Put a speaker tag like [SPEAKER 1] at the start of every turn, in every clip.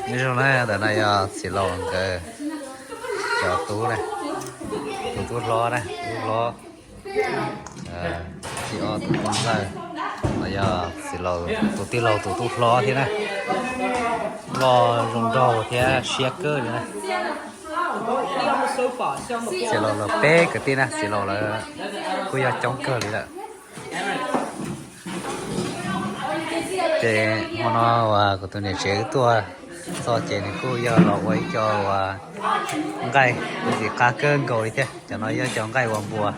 [SPEAKER 1] như trong này đợt này xì lò cái cho tú này tú lo này tú lo chị ô tú con này bây giờ xì lò tú tí lò tú lo thế này lo rong rau thế xe cơ này xì lò là bé cái tí này xì lò là cứ giờ chống cơ này là chế mà nó của tôi này chế tua so chế này cô giờ lọ quấy cho gai cái gì cá cơn cầu đi thế cho nó giờ cho gai hoàng bùa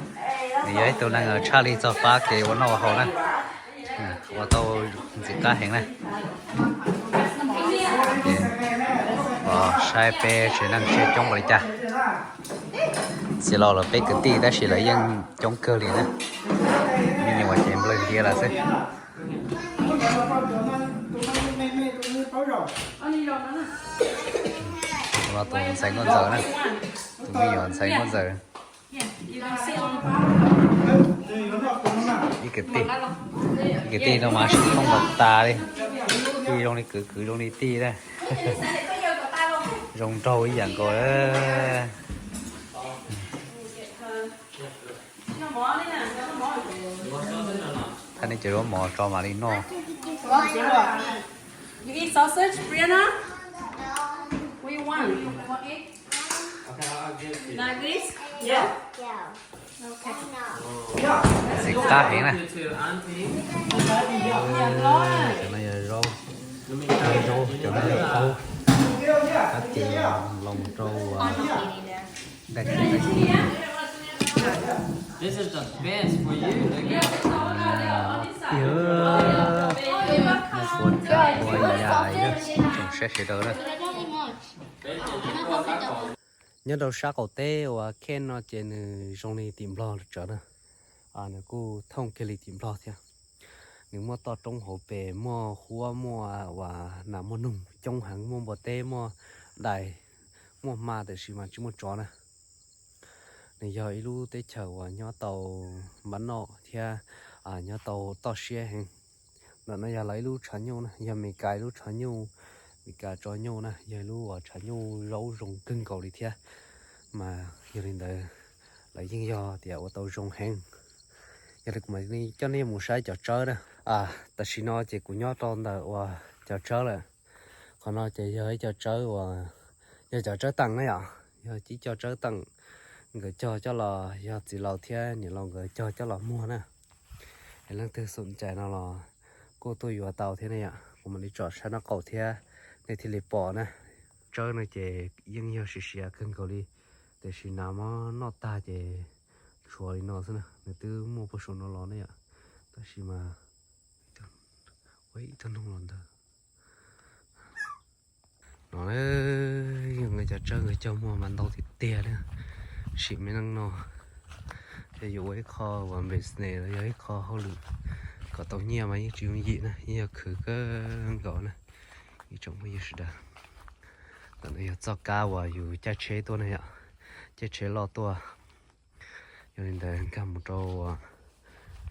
[SPEAKER 1] thì ấy tôi đang ở Charlie cho phá cái quán nào hậu này và tôi gì cá hẹn này sai pe chỉ năng sẽ chống lại cha sẽ lo là pe cái tí đã sẽ lấy dân chống cơ liền á nhưng mà chém lên kia là sẽ và tụi sánh con giờ này tụi mình còn sánh con giờ đi cái tí nó mà không bật ta đi đi trong đi cứ trong đi tí đây rồng trâu ý dạng coi thanh này chỉ có mò cho mà đi no.
[SPEAKER 2] You eat sausage, Brianna? What you want? You want egg? Like this? Yeah. Okay.
[SPEAKER 1] Xịt cá hiện nè. Chỗ này là rau. Rau, chỗ này là rau. Các chị lòng rau. Đây.
[SPEAKER 3] This is the best for you.
[SPEAKER 1] Một cuốn cá quay dài đó. Trồng sẽ đỡ đó. Nhớ đâu sát cầu tê và khen nó trên trong này tìm lo được trở đó. Nó cô thông cái lịch tìm lo theo. Nếu mà to trong hộp bể mua khua mua và nằm mua nung trong hàng mua bò tê mua đại mua ma để xí mà chỉ mua chó nè. Này giờ ilu tới chờ và nhớ tàu bắn nọ thì nhớ tàu to xe hàng. Nó giờ lấy ilu chán nhau nè, giờ mình cài ilu chán nhau, mình cài cho nhau nè, giờ ilu chán nhau rau rồng cưng cầu đi theo. Mà giờ đến đây lấy những do thì ở tàu rồng hàng. Giờ được mấy đi cho nên một sai cho chơi đó. Ta xin nói chỉ của nhớ trong đó và cho chơi là, còn nói chỉ giờ cho chơi và giờ cho chơi tăng đấy ạ. Giờ chỉ cho chơi tăng. Người cho là giờ chỉ lâu thế nhiều lòng người cho là mua nè cái lần thứ sụn chạy nó là cô tôi vào tàu thế này ạ của mình đi chọn sang nó cầu thế này thì lấy bỏ nè chơi này chỉ yên nhiều xì cân cầu đi để xì nào mà nó ta chỉ chuối nó thế nè người tư mua một số nó ló này ạ ta xì mà vậy thân không lòn thôi nói người chơi người mua mà đâu thì tia đấy xịn mới năng nó thì dụ ấy kho và bể này là ấy kho hậu lử có tàu nhiều mà như chuyện gì nè như khử cái gõ này như trong bây giờ đã còn đây cho cá và dù cha chế tôi này ạ cha chế lo tôi cho nên là cầm một trâu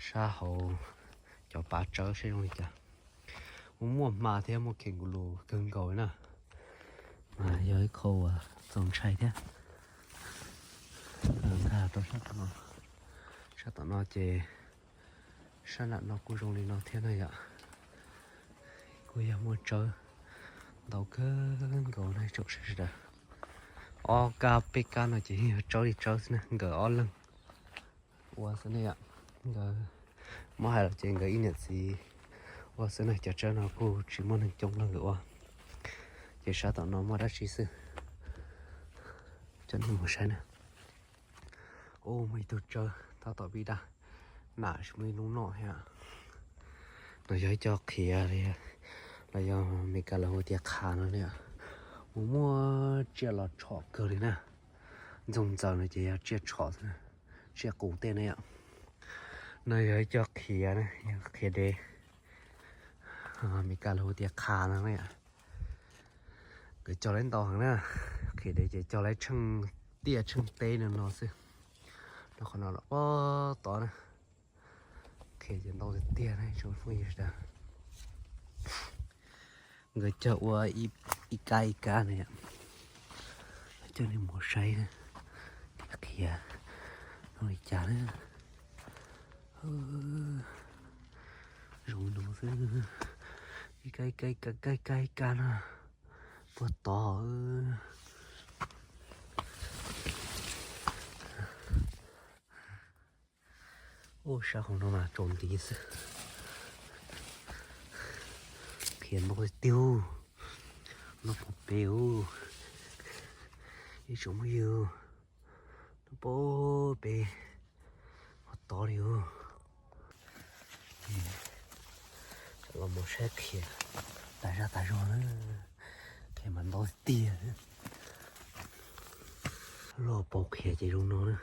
[SPEAKER 1] sa hậu cho bà trở sẽ không chả muốn mua mà theo một kiện của lù cưng gỏi nè mà giờ ấy khô dòng chảy thế tôi sát nó chè sát lợn nó cũng dùng nó thế này ạ cô giờ mua chơi đầu cơ gỗ này chụp sẽ ra ca pk nó chỉ chơi nè gỡ o lưng qua thế này ạ gỡ mà hay là trên gỡ nhật gì qua thế này cho nó cô chỉ muốn hình chung là gỡ chỉ sát nó mà đã chỉ sư chân một sai nè ô mày tôi chơi tao tỏ bi đa nãy mình lúc nọ hả nó giới cho kia đi là do mình cả là hồi tiệc khá nữa nè muốn mua chia lọt chọ cơ đi nè dùng giờ này chỉ chia chọ nè chia củ tên này ạ nó giới cho kia này kia đi mình cả là hồi tiệc khá nữa nè cái cho lên tàu hàng nè kia để chỉ cho lấy chân tia chân tê nữa nó xí nó còn nó bó to nè khi dân đâu thì tiền này chúng phui ra người chợ qua Ika này ạ, cho nên một say nữa kìa rồi chả nữa rồi nó sẽ cái nó bữa to ô sao không nó mà trộn tí sự khiến nó tiêu nó có béo đi chúng yêu nó bố bê nó to điều là một xe kia tại ra nó cái mà nó tia lo bọc kia chỉ trong nó nữa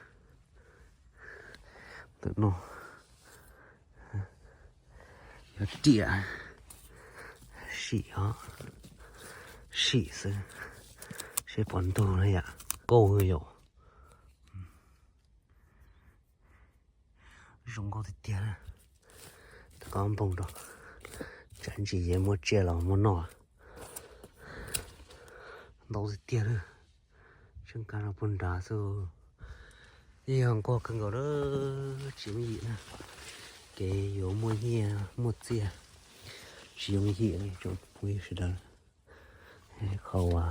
[SPEAKER 1] tự nó nó tia xỉ hả xỉ sự sẽ bắn đồ này ạ câu người hiểu dùng câu thì tia ta có bông đó chẳng chỉ dễ mua chia là mua nọ đâu thì tia nữa chẳng cả là bún đá rồi đi hàng qua cần có đó chỉ mấy gì nữa cái yếu mua nhẹ mua chia chỉ dùng gì này cho quý sự đó khâu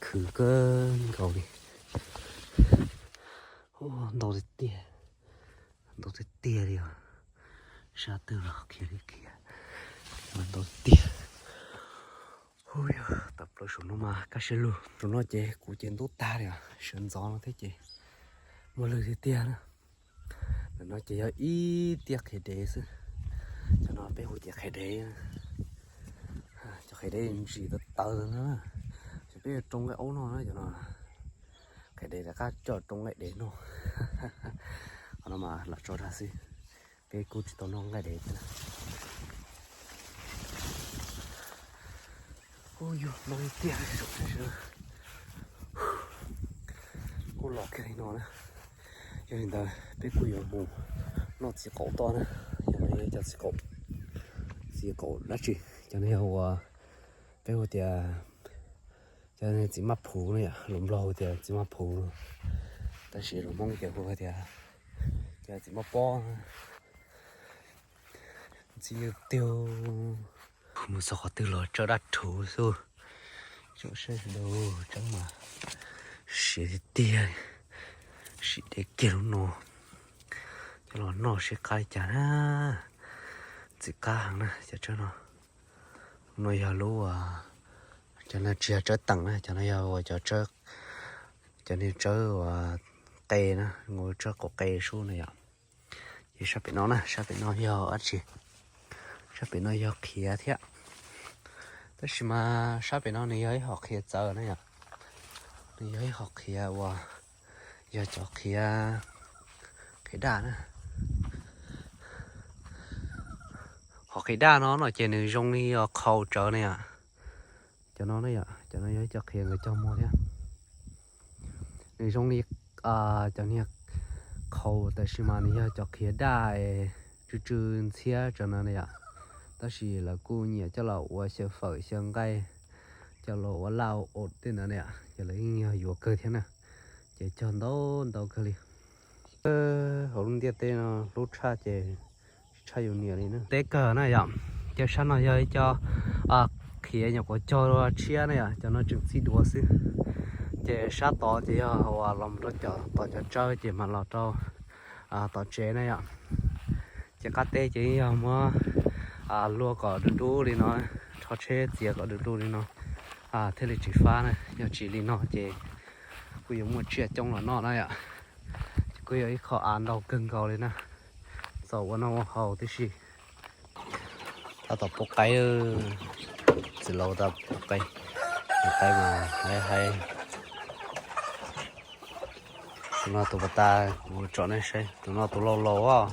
[SPEAKER 1] khử cơn cầu đi đâu thì tia đi à sao từ đó kia đi kia mình đâu tia ôi tập rồi xuống nó mà cá sấu luôn rồi nó chế cụ trên tốt ta đi à sườn gió nó thế chế một lời thì tia nữa nó chỉ có ít tia khai đế chứ cho nó bé hồi tia khai đế cho khai đế gì đó tờ nữa chỉ biết trong cái ấu nó cho nó khai đế là cá cho trong lại để nó nó mà là cho ra gì bé cụ chỉ tao nó ngay để thế ôi yo nó tia rồi cô lọt cái này nó nữa cho nên là bé cụ yêu mù nó chỉ cậu to nữa cho nên cho chỉ cậu lá chỉ cho nên hầu bé hồi tia cho nên chỉ mắc phù này lùm lò thì chỉ mắc phù ta chỉ lùm mông kiểu hồi tia giờ chỉ mắc bo chỉ tiêu một số họ từ lò cho đặt thủ rồi chỗ sẽ đồ chẳng mà sẽ tia sẽ để kiểu nó cho nó sẽ khai trả na chỉ cá hàng na cho nó giờ lúa cho nó chia cho tầng na cho nó giờ cho nên cho cây na ngồi cho có cây xuống này ạ thì sắp bị nó nè sắp bị nó giờ ăn gì sắp bị nó giờ kia thế tất nhiên mà sắp bị nó này ấy học kia giờ này ạ này ấy học kia và giờ cho kia cái đá nữa học cái đá nó trên đường rong đi khâu trở này ạ cho nó này ạ cho nó ấy cho kia người cho mua thế đường rong đi cho này khâu tất nhiên mà này cho kia đá chứ xe cho nó này ạ tất nhiên là cô nhỉ cho là我sẽ phải sang cái cho là我lao ổn tên này ạ cho lấy nhiều cơ thế nào để cho đâu cái gì hôm nay tên nó lúc cha chơi nhiều nhiều đi nữa té cờ này ạ cho sáng nó chơi cho khi nhà có cho chia này ạ cho nó trực tiếp đua xí chơi sát to thì họ làm rất cho chơi chỉ mà là cho to chế này ạ chỉ cắt té chỉ mà lúa có đu đi nó cho chế chỉ có đu đi nó thế là chỉ pha này giờ chỉ đi nó chỉ cứ dùng một chiếc trong là nó này ạ cứ ấy khó ăn đâu cưng cầu lên nè sau nó hầu tí gì ta tập một cái từ lâu ta một cái mà hay tụi nó tụi ta chọn này xem tụi nó tụi lâu á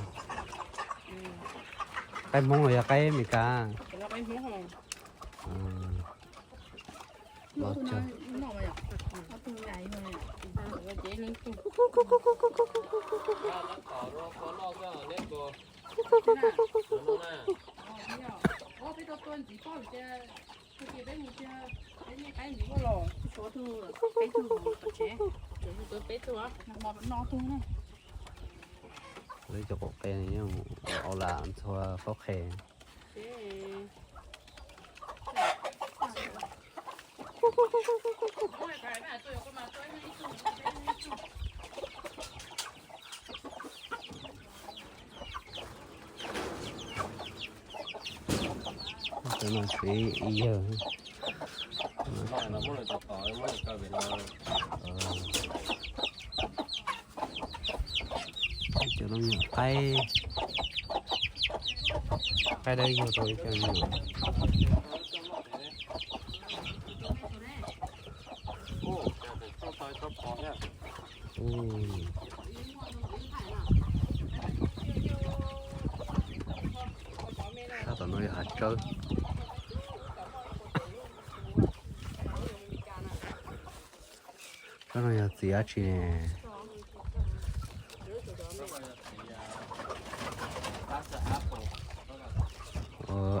[SPEAKER 1] cái món này là cái gì cả lo cho
[SPEAKER 2] 到端几放这，这边的你这，人家赶紧过了，说头背头不接，就是个背头啊，那么拿头呢？
[SPEAKER 1] lấy cho cổ cây này nhá họ làm cho khó khè cái mà suy giờ
[SPEAKER 3] nó muốn là tập tỏi muốn là cao biển nó
[SPEAKER 1] cho nó nhỏ tay cái đây vô tôi cho nhiều sao tụi nó hạt trơn cái này là gì á chị nè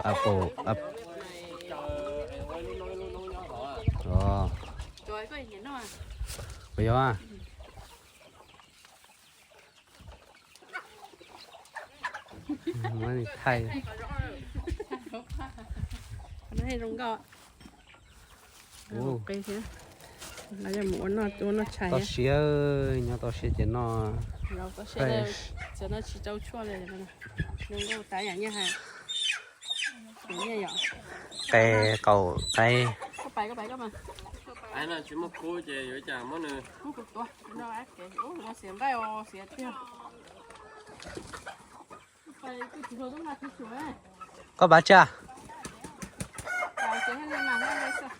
[SPEAKER 1] apple rồi
[SPEAKER 2] Trời có gì nó à?
[SPEAKER 1] bây giờ à mới thay
[SPEAKER 2] Nó hay rong gạo. Cây thế. Là giờ muốn nó cho nó cháy.
[SPEAKER 1] tao xía nhau tao xía cho nó
[SPEAKER 2] Rồi có sẽ là cho nó chỉ trâu chua này này. Rong gạo tái dạng như này. Như vậy.
[SPEAKER 1] cây cầu cây
[SPEAKER 2] Có bài mà.
[SPEAKER 3] ai là chỉ một cô chị với chàng món nữa
[SPEAKER 2] Không cực to. Nó ác cái. Nó xiên đây ô xiên tiêu. Bài cái thứ đó là thứ chuối.
[SPEAKER 1] có bà cha
[SPEAKER 2] Bài cái hay là làm đây sao?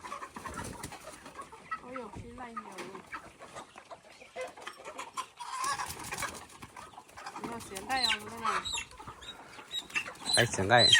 [SPEAKER 2] Ôi dồi, cái này nhiều. Nó xiên đây ô này.
[SPEAKER 1] cái sừng cái